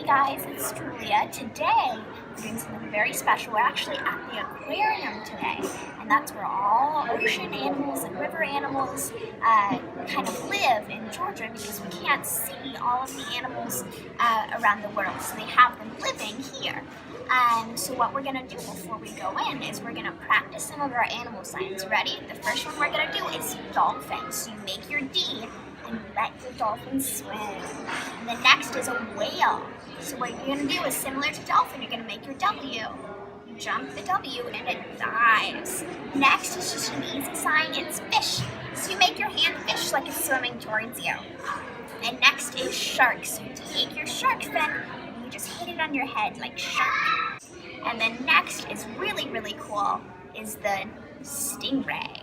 guys, it's Julia. Today, we're doing something very special. We're actually at the aquarium today, and that's where all ocean animals and river animals kind of live in Georgia because we can't see all of the animals around the world, so they have them living here. So what we're going to do before we go in is we're going to practice some of our animal signs. Ready? The first one we're going to do is dolphin. So you make your D and let your dolphin swim. And the next is a whale. So what you're going to do is similar to dolphin, you're going to make your W. You jump the W and it dives. Next is just an easy sign, it's fish. So you make your hand fish like it's swimming towards you. And next is shark. So you take your shark fin and you just hit it on your head like shark. And then next is really, really cool is the stingray.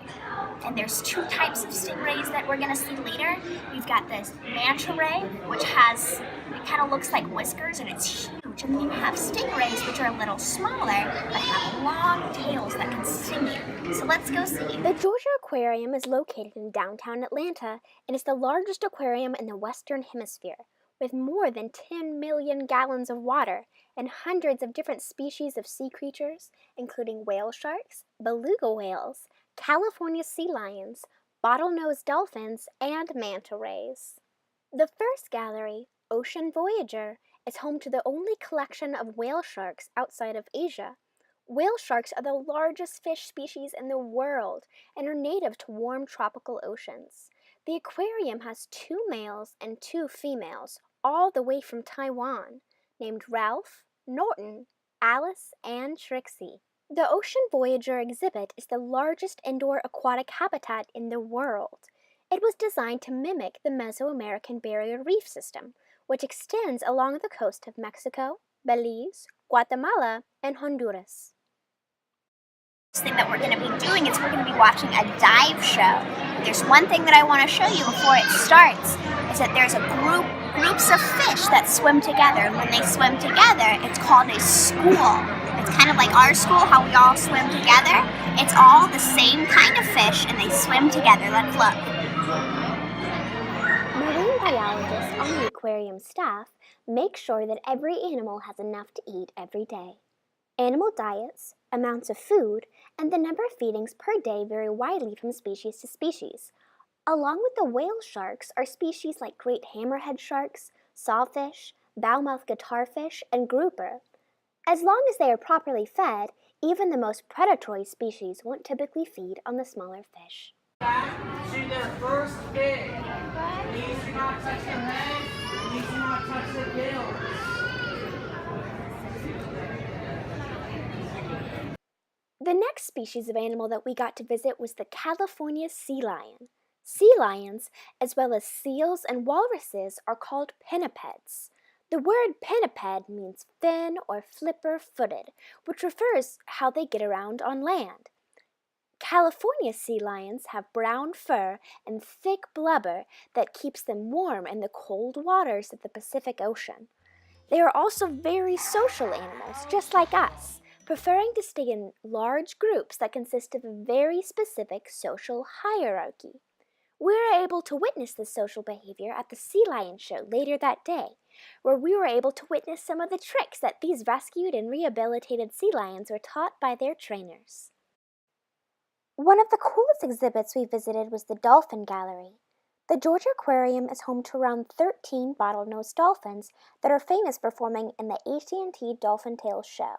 And there's two types of stingrays that we're gonna see later. We've got this Manta Ray, which it kind of looks like whiskers and it's huge. And then you have stingrays, which are a little smaller, but have long tails that can sting you. So let's go see. The Georgia Aquarium is located in downtown Atlanta and is the largest aquarium in the Western Hemisphere, with more than 10 million gallons of water and hundreds of different species of sea creatures, including whale sharks, beluga whales, California sea lions, bottlenose dolphins, and manta rays. The first gallery, Ocean Voyager, is home to the only collection of whale sharks outside of Asia. Whale sharks are the largest fish species in the world and are native to warm tropical oceans. The aquarium has 2 males and 2 females, all the way from Taiwan, named Ralph, Norton, Alice, and Trixie. The Ocean Voyager exhibit is the largest indoor aquatic habitat in the world. It was designed to mimic the Mesoamerican Barrier Reef System, which extends along the coast of Mexico, Belize, Guatemala, and Honduras. The thing that we're going to be doing is we're going to be watching a dive show. There's one thing that I want to show you before it starts, is that there's groups of fish that swim together, and when they swim together, it's called a school. It's kind of like our school, how we all swim together. It's all the same kind of fish, and they swim together. Let's look. Marine biologists on the aquarium staff make sure that every animal has enough to eat every day. Animal diets, amounts of food, and the number of feedings per day vary widely from species to species. Along with the whale sharks are species like great hammerhead sharks, sawfish, bowmouth guitarfish, and grouper. As long as they are properly fed, even the most predatory species won't typically feed on the smaller fish. To their first fish. These do not touch their head, these do not touch their gills. The next species of animal that we got to visit was the California sea lion. Sea lions, as well as seals and walruses, are called pinnipeds. The word pinniped means fin or flipper-footed, which refers how they get around on land. California sea lions have brown fur and thick blubber that keeps them warm in the cold waters of the Pacific Ocean. They are also very social animals, just like us, preferring to stay in large groups that consist of a very specific social hierarchy. We were able to witness this social behavior at the Sea Lion Show later that day, where we were able to witness some of the tricks that these rescued and rehabilitated sea lions were taught by their trainers. One of the coolest exhibits we visited was the Dolphin Gallery. The Georgia Aquarium is home to around 13 bottlenose dolphins that are famous for performing in the AT&T Dolphin Tales show.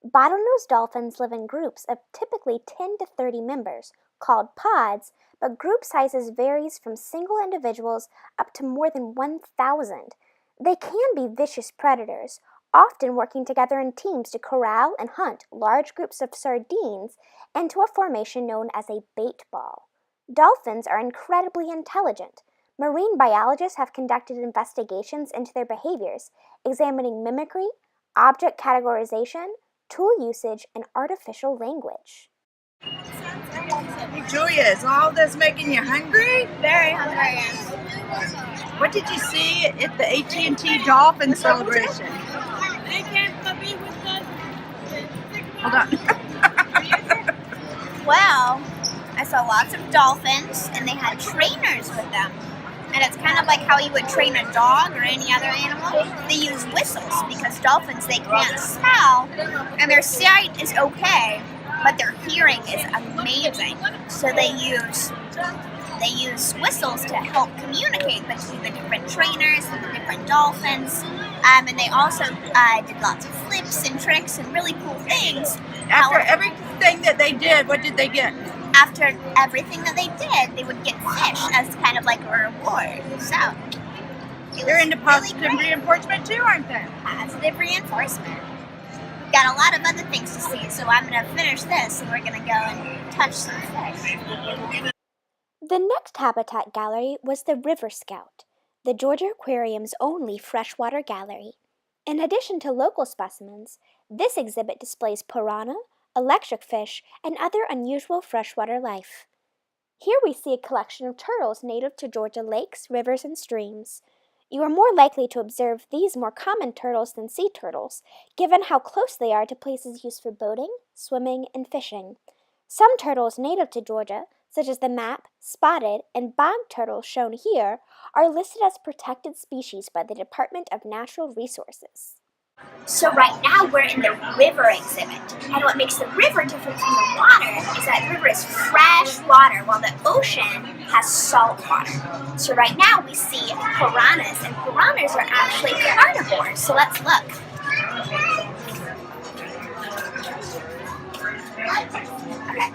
Bottlenose dolphins live in groups of typically 10 to 30 members, called pods, but group sizes varies from single individuals up to more than 1,000. They can be vicious predators, often working together in teams to corral and hunt large groups of sardines into a formation known as a bait ball. Dolphins are incredibly intelligent. Marine biologists have conducted investigations into their behaviors, examining mimicry, object categorization, tool usage, and artificial language. Hey, Julia, is all this making you hungry? Very hungry. What did you see at the AT&T Dolphin celebration? Hold on. Well, I saw lots of dolphins, and they had trainers with them. And it's kind of like how you would train a dog or any other animal. They use whistles because dolphins, they can't smell, and their sight is okay, but their hearing is amazing. So they use whistles to help communicate between the different trainers and the different dolphins. And they also did lots of flips and tricks and really cool things. After everything that they did, what did they get? After everything that they did, they would get fish as kind of like a reward. So They're into positive really reinforcement too, aren't they? positive reinforcement. Got a lot of other things to see, so I'm going to finish this and we're going to go and touch some fish. The next habitat gallery was the River Scout, the Georgia Aquarium's only freshwater gallery. In addition to local specimens, this exhibit displays piranha, electric fish, and other unusual freshwater life. Here we see a collection of turtles native to Georgia lakes, rivers, and streams. You are more likely to observe these more common turtles than sea turtles, given how close they are to places used for boating, swimming, and fishing. Some turtles native to Georgia, such as the map, spotted, and bog turtles shown here, are listed as protected species by the Department of Natural Resources. So right now we're in the river exhibit, and what makes the river different from the water is that the river is fresh water while the ocean has salt water. So right now we see piranhas, and piranhas are actually carnivores, so let's look. Okay.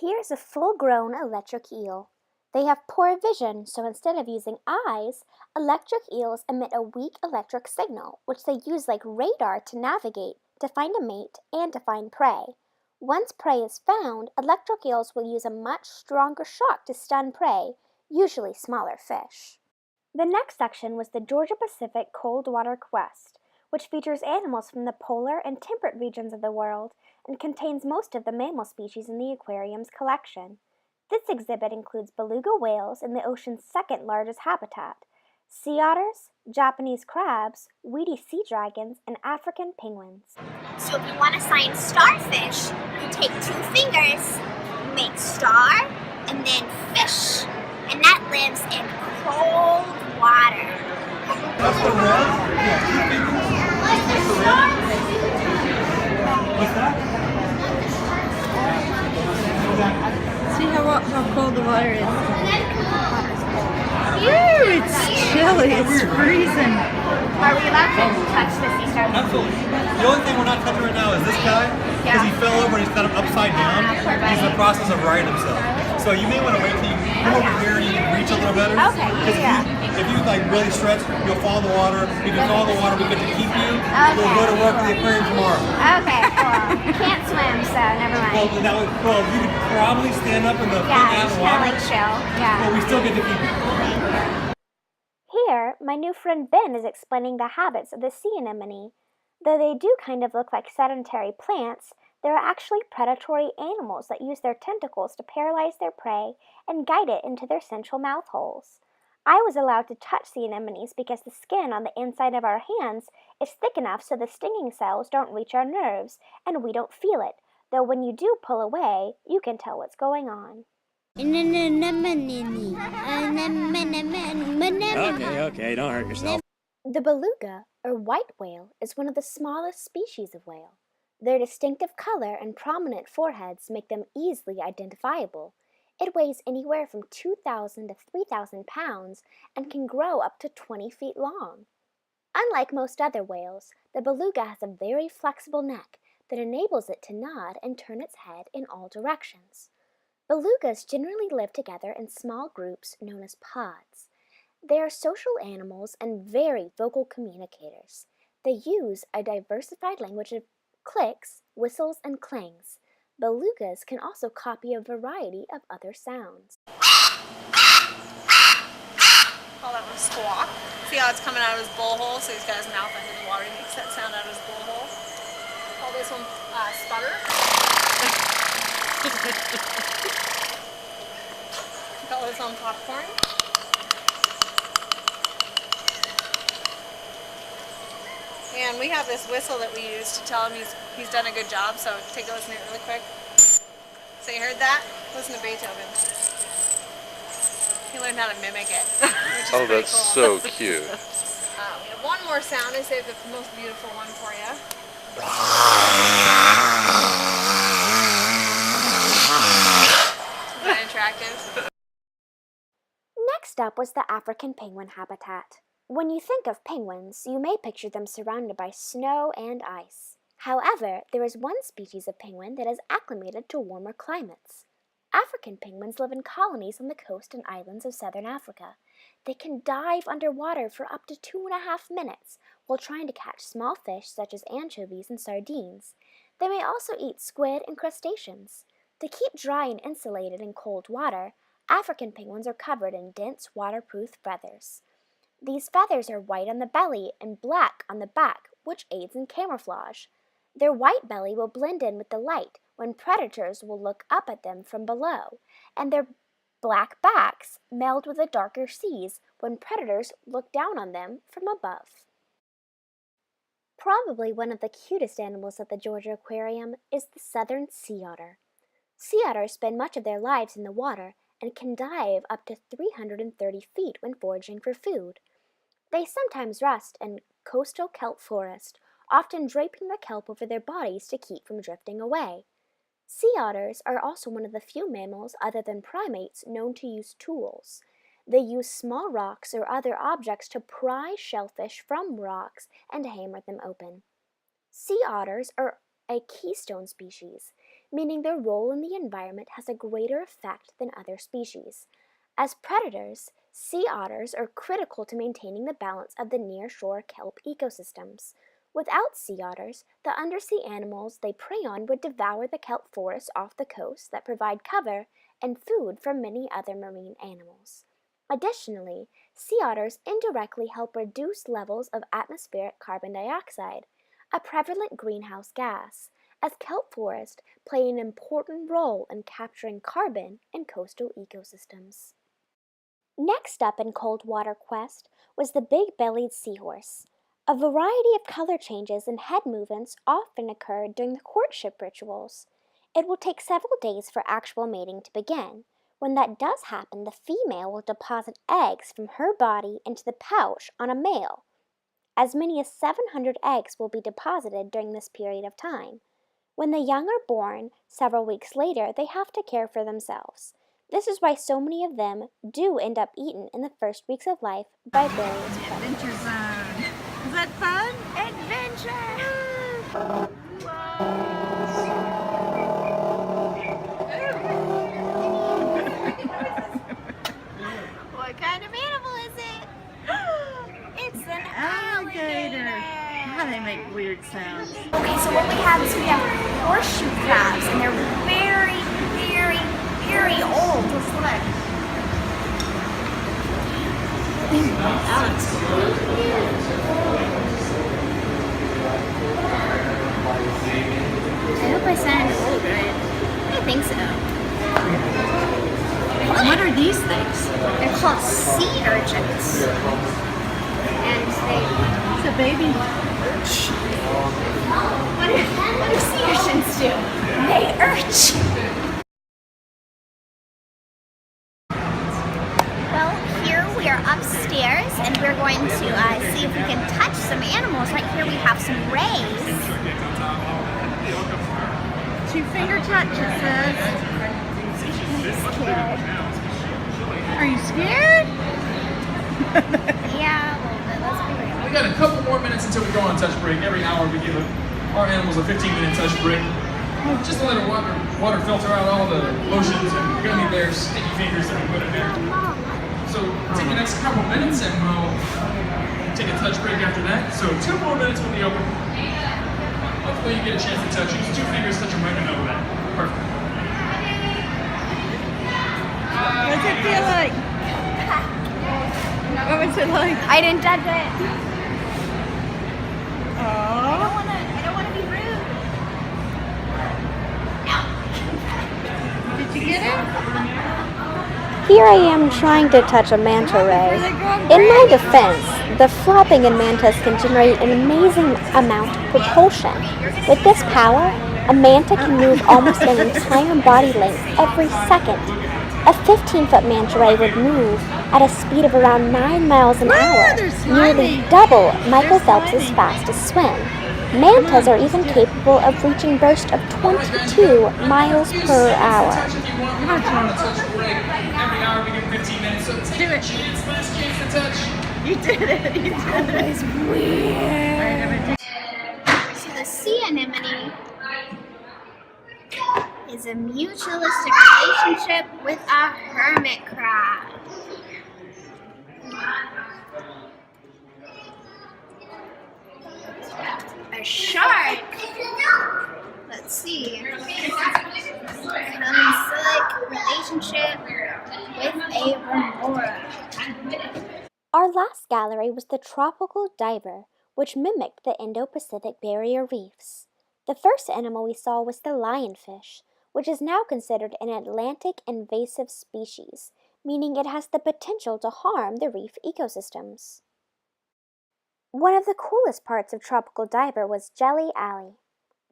Here's a full-grown electric eel. They have poor vision, so instead of using eyes, electric eels emit a weak electric signal, which they use like radar to navigate, to find a mate, and to find prey. Once prey is found, electric eels will use a much stronger shock to stun prey, usually smaller fish. The next section was the Georgia Pacific Coldwater Quest, which features animals from the polar and temperate regions of the world and contains most of the mammal species in the aquarium's collection. This exhibit includes beluga whales in the ocean's second largest habitat, sea otters, Japanese crabs, weedy sea dragons, and African penguins. So if you want to sign starfish, you take 2 fingers, make star, and then fish. And that lives in cold water. That's the red? Yeah, 2 fingers. Take the red. What's that? See how cold the water is. Ew, it's chilly. It's freezing. Are we allowed to touch the sea star? Absolutely. The only thing we're not touching right now is this guy, because he fell over and he's kind of upside down. He's in the process of righting himself. So you may want to wait till you come over here and you can reach a little better. Okay, yeah. If you like really stretch, you'll fall in the water. If you fall in the water, we get to keep you. We'll go to work at the aquarium tomorrow. Okay, cool. Can't swim, so never mind. Well, you could probably stand up in the big ass water. Like chill. Yeah. But we still get to keep you. Here, my new friend Ben is explaining the habits of the sea anemone. Though they do kind of look like sedentary plants, they're actually predatory animals that use their tentacles to paralyze their prey and guide it into their central mouth holes. I was allowed to touch sea anemones because the skin on the inside of our hands is thick enough so the stinging cells don't reach our nerves and we don't feel it, though when you do pull away, you can tell what's going on. Okay, don't hurt yourself. The beluga, or white whale, is one of the smallest species of whale. Their distinctive color and prominent foreheads make them easily identifiable. It weighs anywhere from 2,000 to 3,000 pounds and can grow up to 20 feet long. Unlike most other whales, the beluga has a very flexible neck that enables it to nod and turn its head in all directions. Belugas generally live together in small groups known as pods. They are social animals and very vocal communicators. They use a diversified language of clicks, whistles, and clangs. Belugas can also copy a variety of other sounds. Call that one squawk. See how it's coming out of his blowhole? So he's got his mouth under the water. He makes that sound out of his blowhole. Call this one sputter. Call this one popcorn. And we have this whistle that we use to tell him he's done a good job, so take a listen to it really quick. So you heard that? Listen to Beethoven. He learned how to mimic it. Which is Oh, pretty that's cool. so cute. We have one more sound. I saved the most beautiful one for you. Isn't that attractive? Next up was the African penguin habitat. When you think of penguins, you may picture them surrounded by snow and ice. However, there is one species of penguin that is acclimated to warmer climates. African penguins live in colonies on the coast and islands of southern Africa. They can dive underwater for up to 2.5 minutes while trying to catch small fish such as anchovies and sardines. They may also eat squid and crustaceans. To keep dry and insulated in cold water, African penguins are covered in dense waterproof feathers. These feathers are white on the belly and black on the back, which aids in camouflage. Their white belly will blend in with the light when predators will look up at them from below, and their black backs meld with the darker seas when predators look down on them from above. Probably one of the cutest animals at the Georgia Aquarium is the southern sea otter. Sea otters spend much of their lives in the water and can dive up to 330 feet when foraging for food. They sometimes rest in coastal kelp forest, often draping the kelp over their bodies to keep from drifting away. Sea otters are also one of the few mammals other than primates known to use tools. They use small rocks or other objects to pry shellfish from rocks and hammer them open. Sea otters are a keystone species, meaning their role in the environment has a greater effect than other species. As predators, sea otters are critical to maintaining the balance of the near-shore kelp ecosystems. Without sea otters, the undersea animals they prey on would devour the kelp forests off the coast that provide cover and food for many other marine animals. Additionally, sea otters indirectly help reduce levels of atmospheric carbon dioxide, a prevalent greenhouse gas, as kelp forests play an important role in capturing carbon in coastal ecosystems. Next up in Coldwater quest was the Bigbellied Seahorse. A variety of color changes and head movements often occur during the courtship rituals. It will take several days for actual mating to begin. When that does happen, the female will deposit eggs from her body into the pouch on a male. As many as 700 eggs will be deposited during this period of time. When the young are born, several weeks later, they have to care for themselves. This is why so many of them do end up eaten in the first weeks of life by various predators. Adventure zone. Is that fun? What kind of animal is it? It's an Alligator. How they make weird sounds. Okay, so what we have is we have horseshoe crabs, and they're very, very, very old. Just look. I hope I sound old, right? I think so. What are these things? They're called sea urchins. And It's a baby. what do sea urchins do? They urch. Well, here we are upstairs, and we're going to see if we can touch some animals. Right here we have some rays. 2-finger touch, it says. Are you scared? Yeah, a little bit. Let's be real. We got a couple more minutes until we go on touch break. Every hour we give our animals a 15-minute touch break. Just to let water filter out all the lotions and gummy bears, sticky fingers that we put in there. So take the next couple minutes and we'll take a touch break after that. So 2 more minutes will be open. Hopefully you get a chance to touch. Use 2 fingers, touch them right in the middle of that. Perfect. What's it feel like? What was it like? I didn't touch it. Oh. I don't want to be rude. Did you get it? Here I am trying to touch a manta ray. In my defense, the flopping in mantas can generate an amazing amount of propulsion. With this power, a manta can move almost an entire body length every second. A 15-foot manta ray would move at a speed of around 9 miles an hour, nearly double Michael Phelps' fastest swim. Mantas are even capable of reaching bursts of 22 miles per hour. We're not trying to touch a break. Every hour we give 15 minutes, so take a chance, last chance to touch. You did it. You did it. That was weird. So the sea anemone is a mutualistic relationship with a hermit crab. A shark, let's see, consiglic relationship with a remora. Our last gallery was the tropical diver, which mimicked the Indo-Pacific barrier reefs. The first animal we saw was the lionfish, which is now considered an Atlantic invasive species, meaning it has the potential to harm the reef ecosystems. One of the coolest parts of Tropical Diver was Jelly Alley.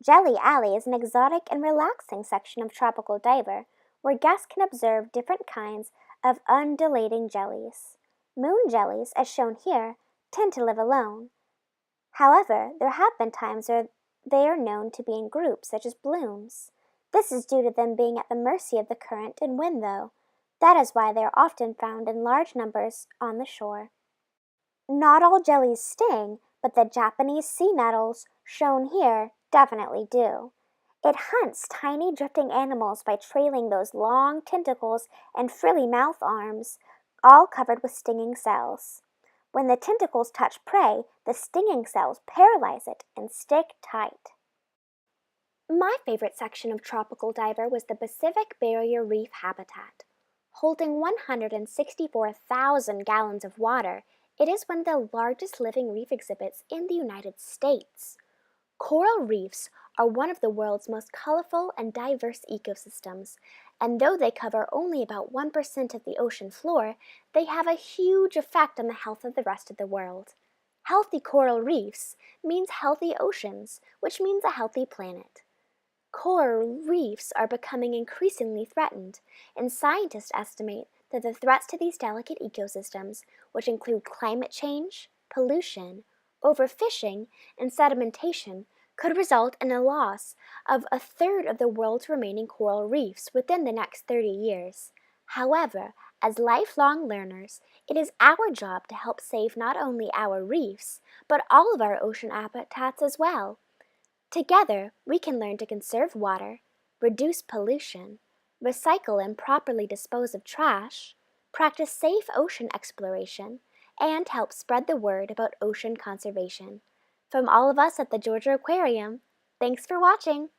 Jelly Alley is an exotic and relaxing section of Tropical Diver where guests can observe different kinds of undulating jellies. Moon jellies, as shown here, tend to live alone. However, there have been times where they are known to be in groups, such as blooms. This is due to them being at the mercy of the current and wind, though. That is why they are often found in large numbers on the shore. Not all jellies sting, but the Japanese sea nettles, shown here, definitely do. It hunts tiny drifting animals by trailing those long tentacles and frilly mouth arms, all covered with stinging cells. When the tentacles touch prey, the stinging cells paralyze it and stick tight. My favorite section of Tropical Diver was the Pacific Barrier Reef habitat. Holding 164,000 gallons of water, it is one of the largest living reef exhibits in the United States. Coral reefs are one of the world's most colorful and diverse ecosystems, and though they cover only about 1% of the ocean floor, they have a huge effect on the health of the rest of the world. Healthy coral reefs means healthy oceans, which means a healthy planet. Coral reefs are becoming increasingly threatened, and scientists estimate that the threats to these delicate ecosystems, which include climate change, pollution, overfishing, and sedimentation, could result in a loss of a third of the world's remaining coral reefs within the next 30 years. However, as lifelong learners, it is our job to help save not only our reefs, but all of our ocean habitats as well. Together, we can learn to conserve water, reduce pollution, recycle and properly dispose of trash, practice safe ocean exploration, and help spread the word about ocean conservation. From all of us at the Georgia Aquarium, thanks for watching!